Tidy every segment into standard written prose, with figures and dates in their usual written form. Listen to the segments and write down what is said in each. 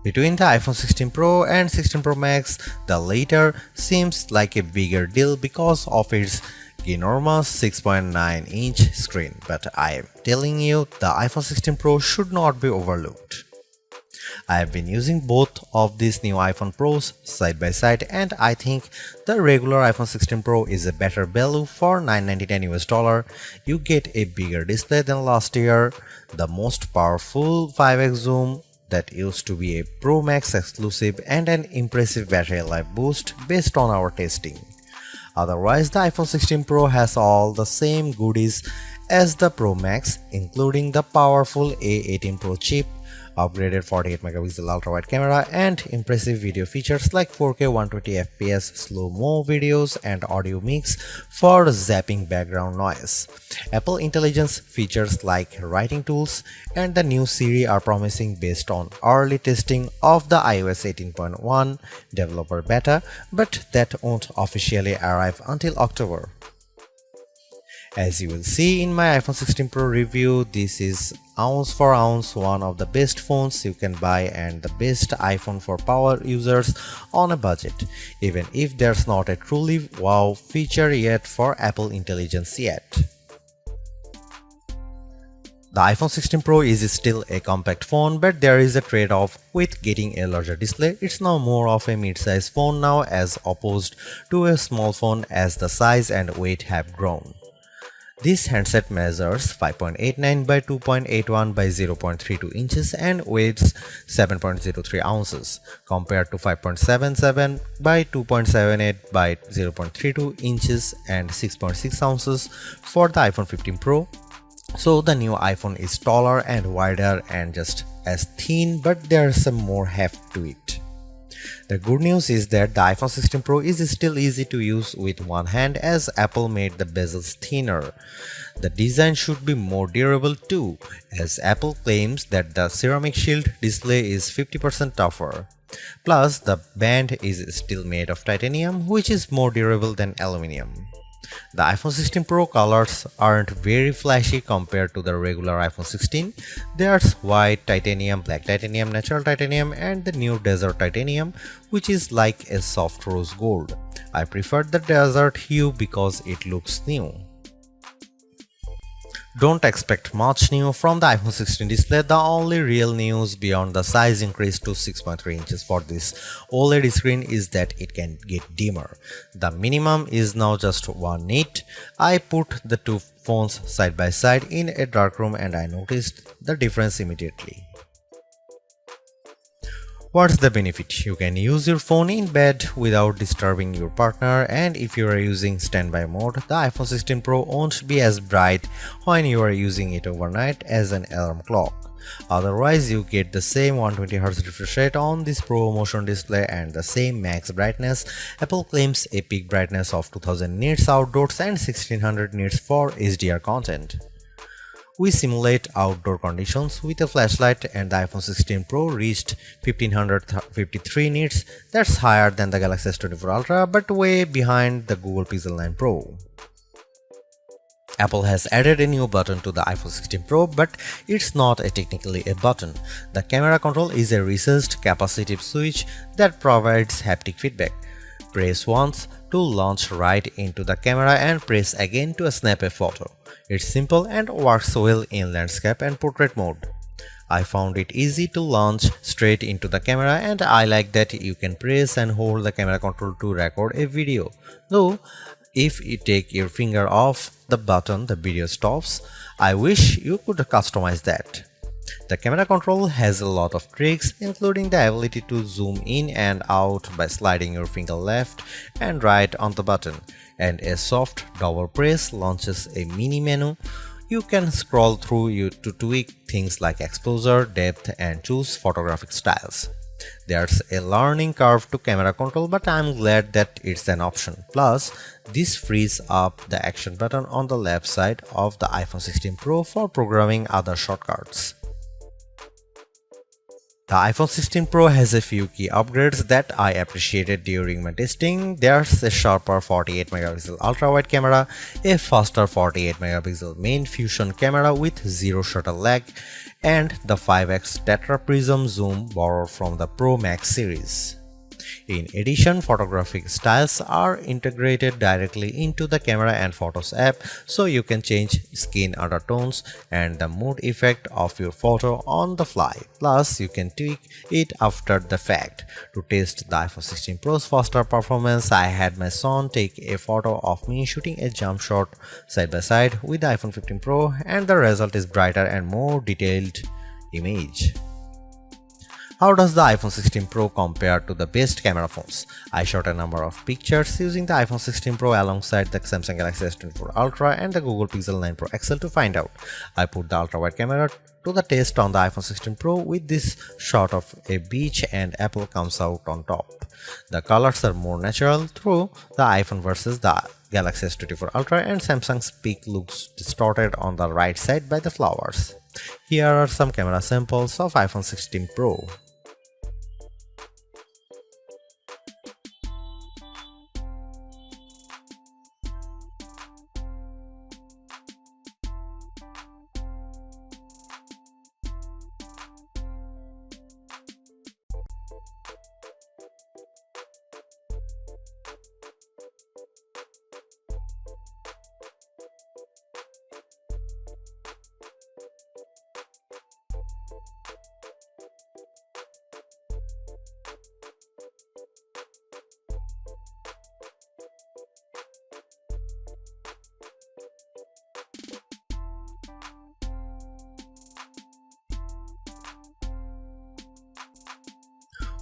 Between the iPhone 16 Pro and 16 Pro Max, the latter seems like a bigger deal because of its enormous 6.9-inch screen, but I am telling you, the iPhone 16 Pro should not be overlooked. I have been using both of these new iPhone Pros side by side, and I think the regular iPhone 16 Pro is a better value for $999 US. You get a bigger display than last year, the most powerful 5x zoom that used to be a Pro Max exclusive, and an impressive battery life boost based on our testing. Otherwise, the iPhone 16 Pro has all the same goodies as the Pro Max, including the powerful A18 Pro chip, upgraded 48 megapixel ultra-wide camera, and impressive video features like 4K 120fps slow-mo videos and audio mix for zapping background noise. Apple Intelligence features like writing tools and the new Siri are promising based on early testing of the iOS 18.1 developer beta, but that won't officially arrive until October. As you will see in my iPhone 16 Pro review, this is ounce for ounce one of the best phones you can buy and the best iPhone for power users on a budget, even if there's not a truly wow feature yet for Apple Intelligence yet. The iPhone 16 Pro is still a compact phone, but there is a trade-off with getting a larger display. It's now more of a mid-size phone now as opposed to a small phone as the size and weight have grown. This handset measures 5.89 by 2.81 by 0.32 inches and weighs 7.03 ounces, compared to 5.77 by 2.78 by 0.32 inches and 6.6 ounces for the iPhone 15 Pro. So the new iPhone is taller and wider and just as thin, but there's some more heft to it. The good news is that the iPhone 16 Pro is still easy to use with one hand as Apple made the bezels thinner. The design should be more durable too, as Apple claims that the ceramic shield display is 50% tougher. Plus, the band is still made of titanium, which is more durable than aluminum. The iPhone 16 Pro colors aren't very flashy compared to the regular iPhone 16. There's white titanium, black titanium, natural titanium, and the new desert titanium, which is like a soft rose gold. I prefer the desert hue because it looks new. Don't expect much new from the iPhone 16 display. The only real news beyond the size increase to 6.3 inches for this OLED screen is that it can get dimmer. The minimum is now just 1 nit. I put the two phones side by side in a dark room and I noticed the difference immediately. What's the benefit? You can use your phone in bed without disturbing your partner, and if you are using standby mode, the iPhone 16 Pro won't be as bright when you are using it overnight as an alarm clock. Otherwise, you get the same 120Hz refresh rate on this Pro Motion display and the same max brightness. Apple claims a peak brightness of 2000 nits outdoors and 1600 nits for HDR content. We simulate outdoor conditions with a flashlight and the iPhone 16 Pro reached 1553 nits. That's higher than the Galaxy S24 Ultra but way behind the Google Pixel 9 Pro. Apple has added a new button to the iPhone 16 Pro, but it's not technically a button. The camera control is a recessed capacitive switch that provides haptic feedback. Press once to launch right into the camera and press again to snap a photo. It's simple and works well in landscape and portrait mode. I found it easy to launch straight into the camera and I like that you can press and hold the camera control to record a video. Though, if you take your finger off the button, the video stops. I wish you could customize that. The camera control has a lot of tricks, including the ability to zoom in and out by sliding your finger left and right on the button, and a soft double press launches a mini menu. You can scroll through to tweak things like exposure, depth, and choose photographic styles. There's a learning curve to camera control, but I'm glad that it's an option. Plus, this frees up the action button on the left side of the iPhone 16 Pro for programming other shortcuts. The iPhone 16 Pro has a few key upgrades that I appreciated during my testing. There's a sharper 48 megapixel ultra-wide camera, a faster 48 megapixel main fusion camera with zero shutter lag, and the 5x Tetra Prism zoom borrowed from the Pro Max series. In addition, photographic styles are integrated directly into the camera and photos app, so you can change skin undertones and the mood effect of your photo on the fly. Plus, you can tweak it after the fact. To test the iPhone 16 Pro's faster performance, I had my son take a photo of me shooting a jump shot side by side with the iPhone 15 Pro, and the result is brighter and more detailed image. How does the iPhone 16 Pro compare to the best camera phones? I shot a number of pictures using the iPhone 16 Pro alongside the Samsung Galaxy S24 Ultra and the Google Pixel 9 Pro XL to find out. I put the ultra-wide camera to the test on the iPhone 16 Pro with this shot of a beach and Apple comes out on top. The colors are more natural through the iPhone versus the Galaxy S24 Ultra, and Samsung's peak looks distorted on the right side by the flowers. Here are some camera samples of iPhone 16 Pro.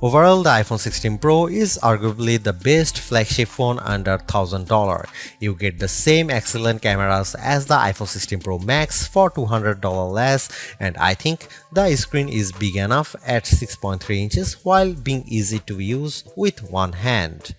Overall, the iPhone 16 Pro is arguably the best flagship phone under $1,000. You get the same excellent cameras as the iPhone 16 Pro Max for $200 less, and I think the screen is big enough at 6.3 inches while being easy to use with one hand.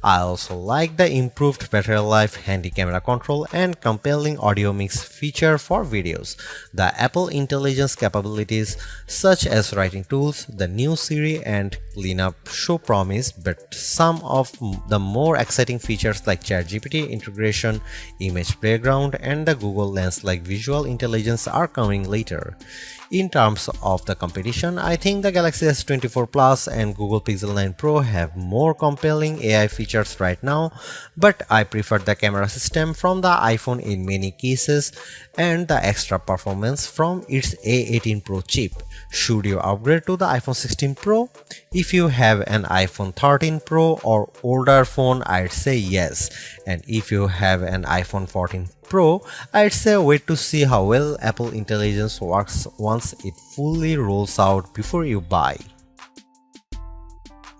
I also like the improved battery life, handy camera control, and compelling audio mix feature for videos. The Apple Intelligence capabilities such as writing tools, the new Siri, and cleanup show promise, but some of the more exciting features like ChatGPT integration, image background, and the Google Lens like visual intelligence are coming later. In terms of the competition, I think the Galaxy S24 Plus and Google Pixel 9 Pro have more compelling AI features right now, but I prefer the camera system from the iPhone in many cases and the extra performance from its A18 Pro chip. Should you upgrade to the iPhone 16 Pro? If you have an iPhone 13 Pro or older phone, I'd say yes. And if you have an iPhone 14 Pro, I'd say wait to see how well Apple Intelligence works once it fully rolls out before you buy.